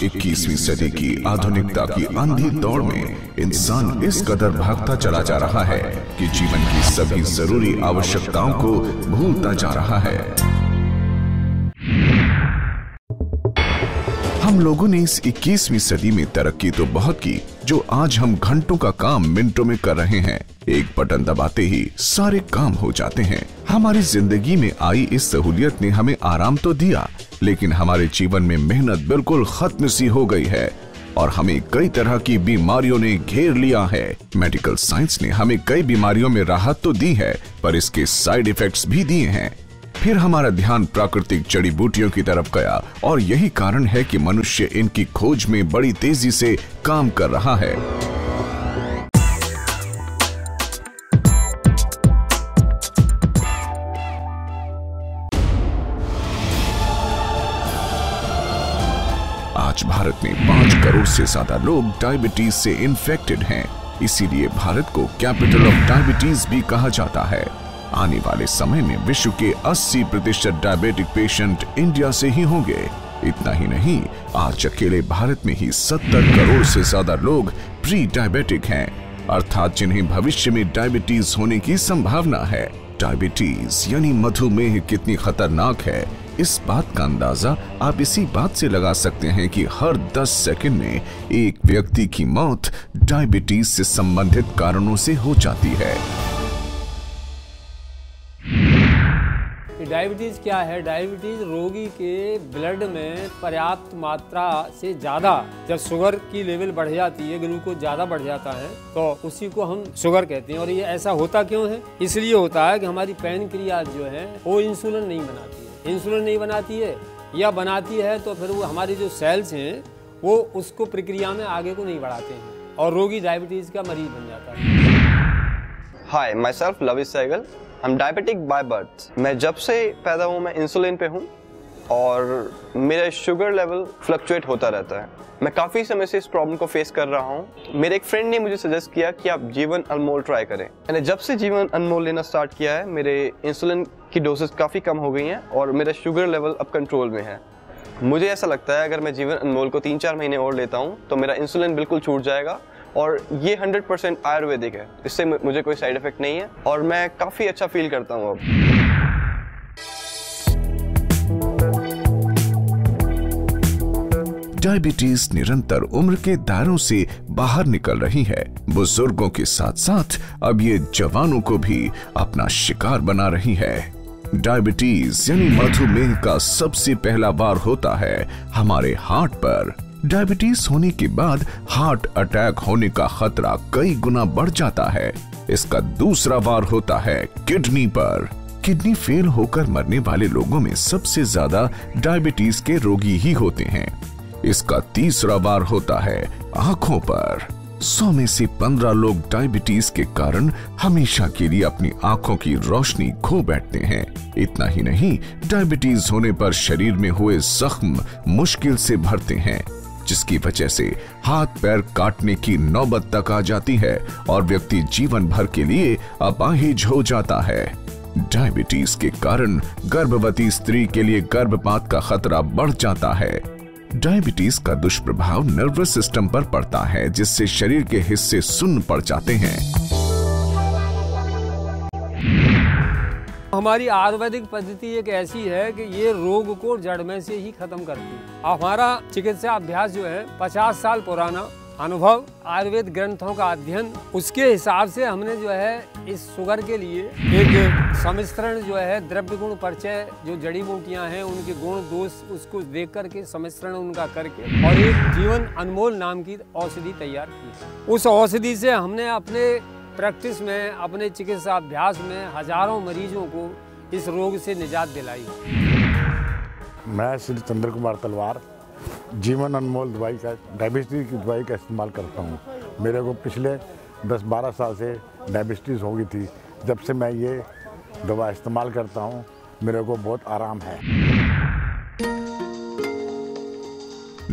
21वीं सदी की आधुनिकता की अंधी दौड़ में इंसान इस कदर भागता चला जा रहा है कि जीवन की सभी जरूरी आवश्यकताओं को भूलता जा रहा है। हम लोगों ने इस 21वीं सदी में तरक्की तो बहुत की, जो आज हम घंटों का काम मिनटों में कर रहे हैं। एक बटन दबाते ही सारे काम हो जाते हैं। हमारी जिंदगी में आई इस सहूलियत ने हमें आराम तो दिया, लेकिन हमारे जीवन में मेहनत बिल्कुल खत्म सी हो गई है और हमें कई तरह की बीमारियों ने घेर लिया है। मेडिकल साइंस ने हमें कई बीमारियों में राहत तो दी है, पर इसके साइड इफेक्ट्स भी दिए हैं। फिर हमारा ध्यान प्राकृतिक जड़ी बूटियों की तरफ गया और यही कारण है कि मनुष्य इनकी खोज में बड़ी तेजी से काम कर रहा है। आज भारत में 5 करोड़ से ज्यादा लोग डायबिटीज से इन्फेक्टेड हैं। इसीलिए भारत को कैपिटल ऑफ डायबिटीज भी कहा जाता है। आने वाले समय में विश्व के 80% डायबिटिक पेशेंट इंडिया से ही होंगे। इतना ही नहीं, आज अकेले भारत में ही 70 करोड़ से ज्यादा लोग प्री डायबिटिक हैं, अर्थात जिन्हें भविष्य में डायबिटीज होने की संभावना है। डायबिटीज यानी मधुमेह कितनी खतरनाक है, इस बात का अंदाजा आप इसी बात से लगा सकते हैं कि हर 10 सेकंड में एक व्यक्ति की मौत डायबिटीज से संबंधित कारणों से हो जाती है। डायबिटीज क्या है? डायबिटीज रोगी के ब्लड में पर्याप्त मात्रा से ज्यादा जब शुगर की लेवल बढ़ जाती है, ग्लूकोज ज्यादा बढ़ जाता है, तो उसी को हम शुगर कहते हैं। और ये ऐसा होता क्यों है? इसलिए होता है कि हमारी पैनक्रियाज जो है वो इंसुलिन नहीं बनाती है। इंसुलिन नहीं बनाती है या बनाती है तो फिर वो हमारी जो सेल्स हैं वो उसको प्रक्रिया में आगे को नहीं बढ़ाते हैं और रोगी डायबिटीज का मरीज बन जाता है। हाय, माई सेल्फ लविश सहगल। हम डायबिटिक बाय बर्थ। मैं जब से पैदा हूँ मैं इंसुलिन पे हूँ और मेरा शुगर लेवल फ्लक्चुएट होता रहता है। मैं काफ़ी समय से इस प्रॉब्लम को फेस कर रहा हूँ। मेरे एक फ्रेंड ने मुझे सजेस्ट किया कि आप जीवन अनमोल ट्राई करें। मैंने जब से जीवन अनमोल लेना स्टार्ट किया है, मेरे इंसुलिन की डोसेस काफ़ी कम हो गई हैं और मेरा शुगर लेवल अब कंट्रोल में है। मुझे ऐसा लगता है अगर मैं जीवन अनमोल को 3-4 महीने और लेता हूँ तो मेरा इंसुलिन बिल्कुल छूट जाएगा और ये 100% आयुर्वेदिक है। इससे मुझे कोई साइड इफेक्ट नहीं है और मैं काफ़ी अच्छा फील करता हूँ अब। डायबिटीज निरंतर उम्र के दायरों से बाहर निकल रही है। बुजुर्गों के साथ साथ अब ये जवानों को भी अपना शिकार बना रही है। डायबिटीज यानी मधुमेह का सबसे पहला वार होता है हमारे हार्ट पर। डायबिटीज होने के बाद हार्ट अटैक होने का खतरा कई गुना बढ़ जाता है। इसका दूसरा वार होता है किडनी पर। किडनी फेल होकर मरने वाले लोगों में सबसे ज्यादा डायबिटीज के रोगी ही होते हैं। इसका तीसरा वार होता है आंखों पर। 100 में से 15 लोग डायबिटीज के कारण हमेशा के लिए अपनी आंखों की रोशनी खो बैठते हैं। इतना ही नहीं, डायबिटीज होने पर शरीर में हुए जख्म मुश्किल से भरते हैं, जिसकी वजह से हाथ पैर काटने की नौबत तक आ जाती है और व्यक्ति जीवन भर के लिए अपाहिज हो जाता है। डायबिटीज के कारण गर्भवती स्त्री के लिए गर्भपात का खतरा बढ़ जाता है। डायबिटीज का दुष्प्रभाव नर्वस सिस्टम पर पड़ता है, जिससे शरीर के हिस्से सुन्न पड़ जाते हैं। हमारी आयुर्वेदिक पद्धति एक ऐसी है कि ये रोग को जड़ में से ही खत्म करती है। हमारा चिकित्सा अभ्यास जो है 50 साल पुराना अनुभव, आयुर्वेद ग्रंथों का अध्ययन, उसके हिसाब से हमने जो है इस शुगर के लिए एक सम्मिश्रण जो है द्रव्य गुण परिचय, जो जड़ी बूटियां हैं उनके गुण दोष उसको देख करके सम्मिश्रण उनका करके और एक जीवन अनमोल नाम की औषधि तैयार की। उस औषधि से हमने अपने प्रैक्टिस में, अपने चिकित्सा अभ्यास में हजारों मरीजों को इस रोग से निजात दिलाई। मैं श्री चंद्र कुमार तलवार जीवन अनमोल दवाई का, डायबिटीज़ की दवाई का इस्तेमाल करता हूँ। मेरे को पिछले 10-12 साल से डायबिटीज़ हो गई थी। जब से मैं ये दवा इस्तेमाल करता हूँ मेरे को बहुत आराम है।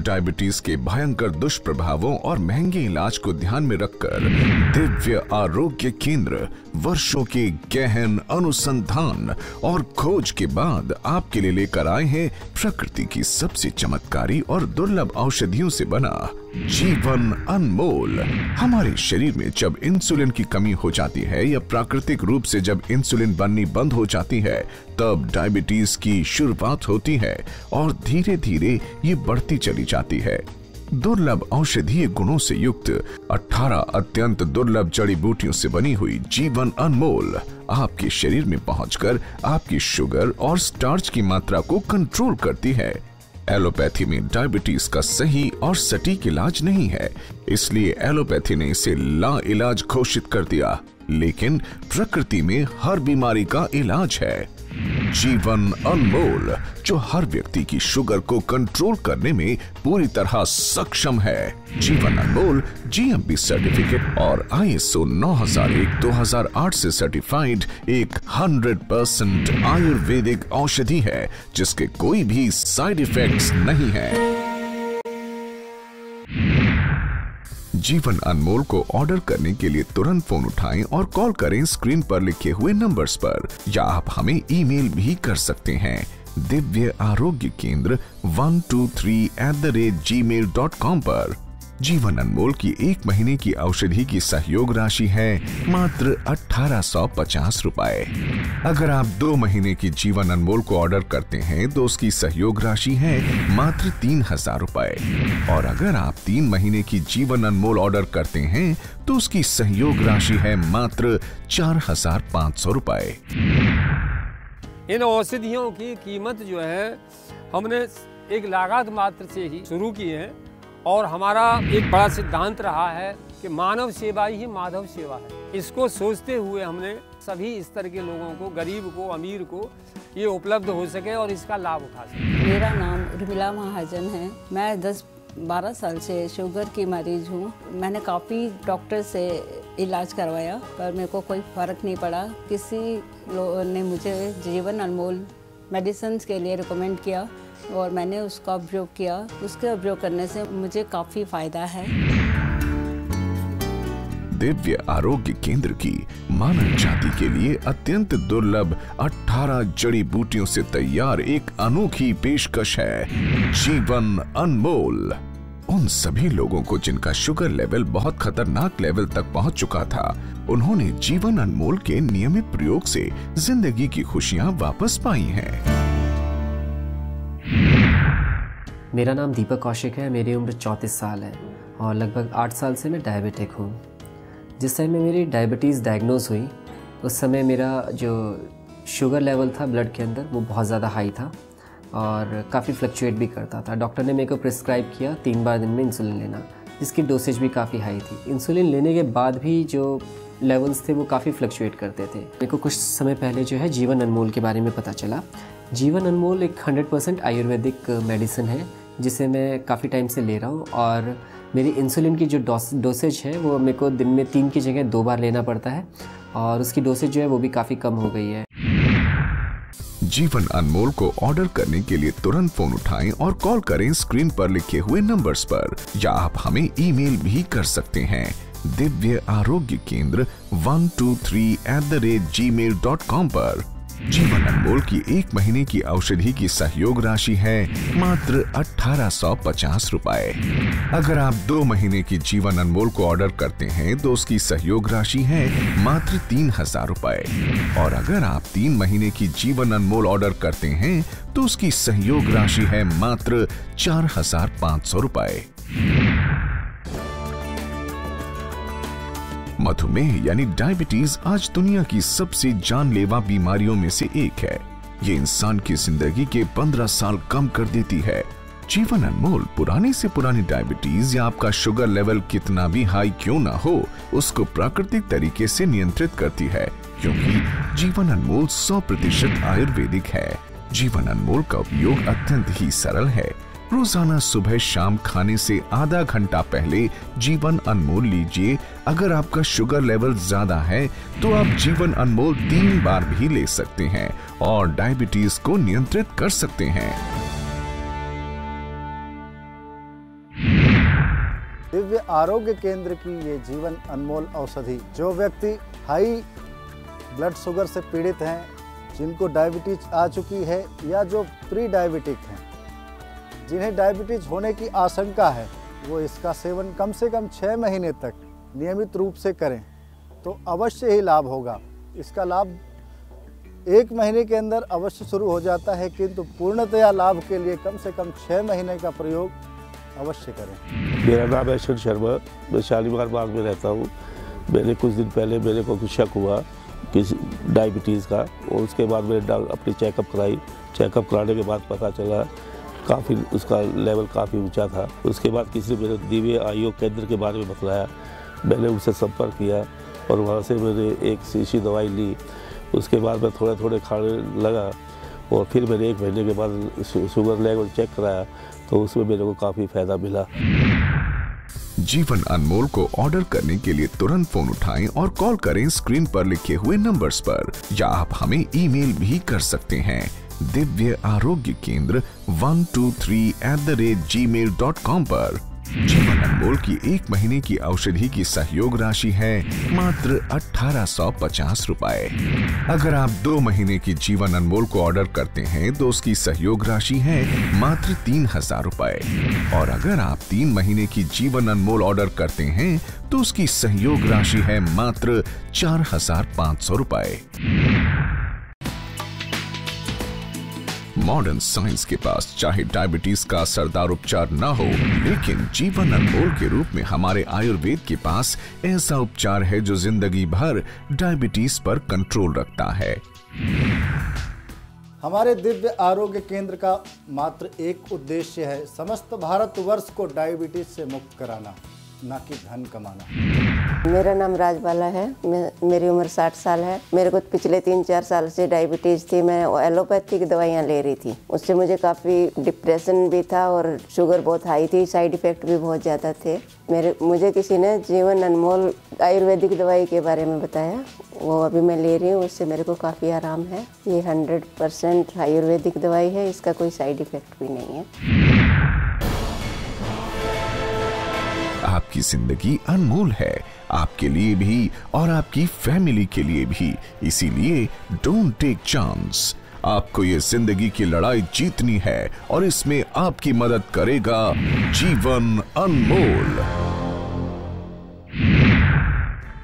डायबिटीज के भयंकर दुष्प्रभावों और महंगे इलाज को ध्यान में रखकर दिव्य आरोग्य केंद्र वर्षों के गहन अनुसंधान और खोज के बाद आपके लिए लेकर आए हैं प्रकृति की सबसे चमत्कारी और दुर्लभ औषधियों से बना जीवन अनमोल। हमारे शरीर में जब इंसुलिन की कमी हो जाती है या प्राकृतिक रूप से जब इंसुलिन बननी बंद हो जाती है, तब डायबिटीज की शुरुआत होती है और धीरे धीरे ये बढ़ती चली जाती है। दुर्लभ औषधीय गुणों से युक्त 18 अत्यंत दुर्लभ जड़ी बूटियों से बनी हुई जीवन अनमोल आपके शरीर में पहुंचकर आपकी शुगर और स्टार्च की मात्रा को कंट्रोल करती है। एलोपैथी में डायबिटीज का सही और सटीक इलाज नहीं है, इसलिए एलोपैथी ने इसे लाइलाज घोषित कर दिया, लेकिन प्रकृति में हर बीमारी का इलाज है। जीवन अनमोल, जो हर व्यक्ति की शुगर को कंट्रोल करने में पूरी तरह सक्षम है। जीवन अनमोल GMP सर्टिफिकेट और ISO 9001-2008 से सर्टिफाइड एक 100% आयुर्वेदिक औषधि है, जिसके कोई भी साइड इफेक्ट्स नहीं है। जीवन अनमोल को ऑर्डर करने के लिए तुरंत फोन उठाएं और कॉल करें स्क्रीन पर लिखे हुए नंबर्स पर, या आप हमें ईमेल भी कर सकते हैं दिव्य आरोग्य केंद्र 123@gmail.com पर। जीवन अनमोल की 1 महीने की औषधि की सहयोग राशि है मात्र 1850 रुपए। अगर आप 2 महीने की जीवन अनमोल को ऑर्डर करते हैं तो उसकी सहयोग राशि है मात्र 3000 रुपए, और अगर आप 3 महीने की जीवन अनमोल ऑर्डर करते हैं तो उसकी सहयोग राशि है मात्र 4500 रुपए। इन औषधियों की कीमत जो है हमने एक लागत मात्र से ही शुरू की है, और हमारा एक बड़ा सिद्धांत रहा है कि मानव सेवा ही माधव सेवा है। इसको सोचते हुए हमने सभी स्तर के लोगों को, गरीब को, अमीर को ये उपलब्ध हो सके और इसका लाभ उठा सके। मेरा नाम उर्मिला महाजन है। मैं 10-12 साल से शुगर की मरीज हूँ। मैंने काफ़ी डॉक्टर से इलाज करवाया, पर मेरे को कोई फ़र्क नहीं पड़ा। किसी लोगों ने मुझे जीवन अनमोल मेडिसिन के लिए रिकमेंड किया और मैंने उसका उपयोग किया। उसके उपयोग करने से मुझे काफ़ी फ़ायदा है। दिव्य आरोग्य केंद्र की मानव जाति के लिए अत्यंत दुर्लभ 18 जड़ी बूटियों से तैयार एक अनोखी पेशकश है जीवन अनमोल। उन सभी लोगों को जिनका शुगर लेवल बहुत खतरनाक लेवल तक पहुंच चुका था, उन्होंने जीवन अनमोल के नियमित प्रयोग से जिंदगी की खुशियां वापस पाई हैं। मेरा नाम दीपक कौशिक है। मेरी उम्र 34 साल है और लगभग 8 साल से मैं डायबिटिक हूँ। जिस टाइम में मेरी डायबिटीज़ डायग्नोज हुई, उस समय मेरा जो शुगर लेवल था ब्लड के अंदर वो बहुत ज़्यादा हाई था और काफ़ी फ्लक्चुएट भी करता था। डॉक्टर ने मेरे को प्रिस्क्राइब किया 3 बार दिन में इंसुलिन लेना, जिसकी डोसेज भी काफ़ी हाई थी। इंसुलिन लेने के बाद भी जो लेवल्स थे वो काफ़ी फ्लक्चुएट करते थे। मेरे को कुछ समय पहले जो है जीवन अनमोल के बारे में पता चला। जीवन अनमोल एक 100% आयुर्वेदिक मेडिसिन है, जिसे मैं काफ़ी टाइम से ले रहा हूँ, और मेरी इंसुलिन की जो डोसेज है वो मेरे को दिन में 3 की जगह 2 बार लेना पड़ता है, और उसकी डोसेज जो है वो भी काफ़ी कम हो गई है। जीवन अनमोल को ऑर्डर करने के लिए तुरंत फोन उठाएं और कॉल करें स्क्रीन पर लिखे हुए नंबर्स पर, या आप हमें ईमेल भी कर सकते हैं दिव्य आरोग्य केंद्र 123@gmail.com पर। जीवन अनमोल की 1 महीने की औषधि की सहयोग राशि है मात्र 1850 रुपए। अगर आप 2 महीने की जीवन अनमोल को ऑर्डर करते हैं तो उसकी सहयोग राशि है मात्र 3000 रुपए, और अगर आप 3 महीने की जीवन अनमोल ऑर्डर करते हैं तो उसकी सहयोग राशि है मात्र 4500 रुपए। मधुमेह यानी डायबिटीज आज दुनिया की सबसे जानलेवा बीमारियों में से एक है। ये इंसान की जिंदगी के 15 साल कम कर देती है। जीवन अनमोल पुरानी से पुरानी डायबिटीज या आपका शुगर लेवल कितना भी हाई क्यों ना हो, उसको प्राकृतिक तरीके से नियंत्रित करती है, क्योंकि जीवन अनमोल 100% आयुर्वेदिक है। जीवन अनमोल का उपयोग अत्यंत ही सरल है। रोजाना सुबह शाम खाने से आधा घंटा पहले जीवन अनमोल लीजिए। अगर आपका शुगर लेवल ज्यादा है तो आप जीवन अनमोल 3 बार भी ले सकते हैं और डायबिटीज को नियंत्रित कर सकते हैं। दिव्य आरोग्य केंद्र की ये जीवन अनमोल औषधि, जो व्यक्ति हाई ब्लड शुगर से पीड़ित हैं, जिनको डायबिटीज आ चुकी है या जो प्री डायबिटिक हैं, जिन्हें डायबिटीज होने की आशंका है, वो इसका सेवन कम से कम 6 महीने तक नियमित रूप से करें तो अवश्य ही लाभ होगा। इसका लाभ 1 महीने के अंदर अवश्य शुरू हो जाता है, किंतु पूर्णतया लाभ के लिए कम से कम 6 महीने का प्रयोग अवश्य करें। मेरा नाम है यशवंत शर्मा, मैं शालीमार बाग में रहता हूँ। मैंने कुछ दिन पहले मेरे को कुछ शक हुआ कि डायबिटीज़ का, और उसके बाद मैंने अपनी चेकअप कराई। चेकअप कराने के बाद पता चला काफ़ी उसका लेवल काफ़ी ऊंचा था। उसके बाद किसी ने मेरे दिव्य आयोग केंद्र के बारे में बताया, मैंने उनसे संपर्क किया और वहाँ से मैंने एक शीशी दवाई ली। उसके बाद मैं थोड़े थोड़े खाने लगा और फिर मैंने 1 महीने के बाद शुगर लेवल चेक कराया तो उसमें मेरे को काफ़ी फ़ायदा मिला। जीवन अनमोल को ऑर्डर करने के लिए तुरंत फोन उठाएं और कॉल करें स्क्रीन पर लिखे हुए नंबर्स पर, या आप हमें ईमेल भी कर सकते हैं दिव्य आरोग्य केंद्र 123@gmail.com पर। जीवन अनमोल की 1 महीने की औषधि की सहयोग राशि है मात्र 1850 रुपए। अगर आप 2 महीने की जीवन अनमोल को ऑर्डर करते हैं तो उसकी सहयोग राशि है मात्र 3000 रुपए, और अगर आप 3 महीने की जीवन अनमोल ऑर्डर करते हैं तो उसकी सहयोग राशि है मात्र 4500 रुपए। मॉडर्न साइंस के पास चाहे डायबिटीज का असरदार उपचार न हो, लेकिन जीवन अनमोल के रूप में हमारे आयुर्वेद के पास ऐसा उपचार है जो जिंदगी भर डायबिटीज पर कंट्रोल रखता है। हमारे दिव्य आरोग्य केंद्र का मात्र एक उद्देश्य है, समस्त भारतवर्ष को डायबिटीज से मुक्त कराना, ना कि धन कमाना। मेरा नाम राजबाला है, मेरी उम्र 60 साल है। मेरे को पिछले 3-4 साल से डायबिटीज़ थी। मैं एलोपैथिक दवाइयाँ ले रही थी, उससे मुझे काफ़ी डिप्रेशन भी था और शुगर बहुत हाई थी, साइड इफ़ेक्ट भी बहुत ज़्यादा थे। मुझे किसी ने जीवन अनमोल आयुर्वेदिक दवाई के बारे में बताया, वो अभी मैं ले रही हूँ, उससे मेरे को काफ़ी आराम है। ये 100% आयुर्वेदिक दवाई है, इसका कोई साइड इफ़ेक्ट भी नहीं है। आपकी जिंदगी अनमोल है, आपके लिए भी और आपकी फैमिली के लिए भी, इसीलिए डोंट टेक चांस। आपको ये जिंदगी की लड़ाई जीतनी है और इसमें आपकी मदद करेगा जीवन अनमोल।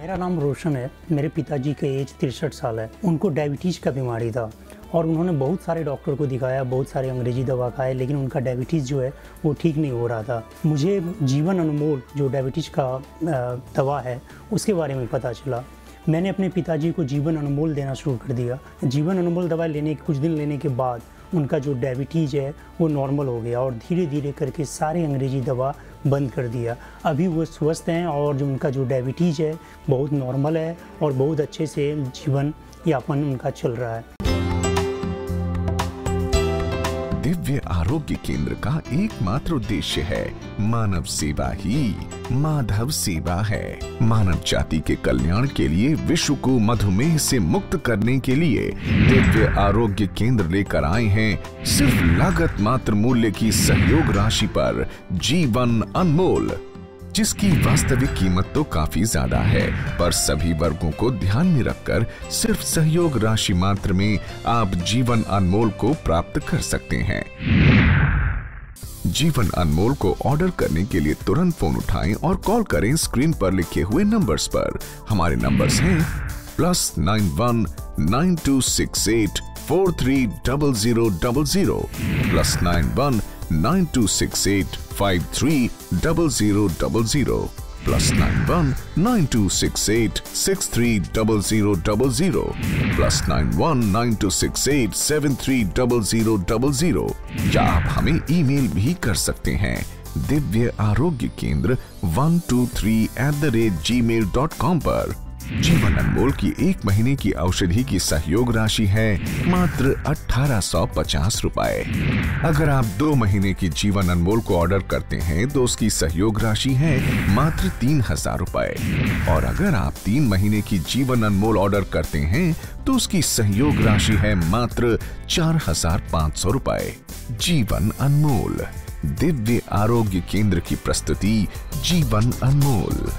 मेरा नाम रोशन है। मेरे पिताजी का एज 63 साल है। उनको डायबिटीज़ का बीमारी था और उन्होंने बहुत सारे डॉक्टर को दिखाया, बहुत सारे अंग्रेजी दवा खाए, लेकिन उनका डायबिटीज़ जो है वो ठीक नहीं हो रहा था। मुझे जीवन अनमोल जो डायबिटीज़ का दवा है उसके बारे में पता चला। मैंने अपने पिताजी को जीवन अनमोल देना शुरू कर दिया। जीवन अनमोल दवा लेने के कुछ दिन लेने के बाद उनका जो डायबिटीज़ है वो नॉर्मल हो गया और धीरे धीरे करके सारे अंग्रेजी दवा बंद कर दिया। अभी वो स्वस्थ हैं और जो उनका जो डायबिटीज़ है बहुत नॉर्मल है और बहुत अच्छे से जीवन यापन उनका चल रहा है। दिव्य आरोग्य केंद्र का एकमात्र उद्देश्य है मानव सेवा ही माधव सेवा है। मानव जाति के कल्याण के लिए, विश्व को मधुमेह से मुक्त करने के लिए दिव्य आरोग्य केंद्र लेकर आए हैं सिर्फ लागत मात्र मूल्य की सहयोग राशि पर जीवन अनमोल, जिसकी वास्तविक कीमत तो काफी ज्यादा है, पर सभी वर्गों को ध्यान में रखकर सिर्फ सहयोग राशि मात्र में आप जीवन अनमोल को प्राप्त कर सकते हैं। जीवन अनमोल को ऑर्डर करने के लिए तुरंत फोन उठाएं और कॉल करें स्क्रीन पर लिखे हुए नंबर्स पर। हमारे नंबर्स हैं +91 9268 430000 +91 9268 530000 +91 9268 630000 +91 9268 730000, या आप हमें ईमेल भी कर सकते हैं दिव्य आरोग्य केंद्र 123@gmail.com पर। जीवन अनमोल की 1 महीने की औषधि की सहयोग राशि है मात्र 1850 रुपए। अगर आप 2 महीने की जीवन अनमोल को ऑर्डर करते हैं तो उसकी सहयोग राशि है मात्र 3000 रुपए, और अगर आप 3 महीने की जीवन अनमोल ऑर्डर करते हैं तो उसकी सहयोग राशि है मात्र 4500 रुपए। जीवन अनमोल, दिव्य आरोग्य केंद्र की प्रस्तुति जीवन अनमोल।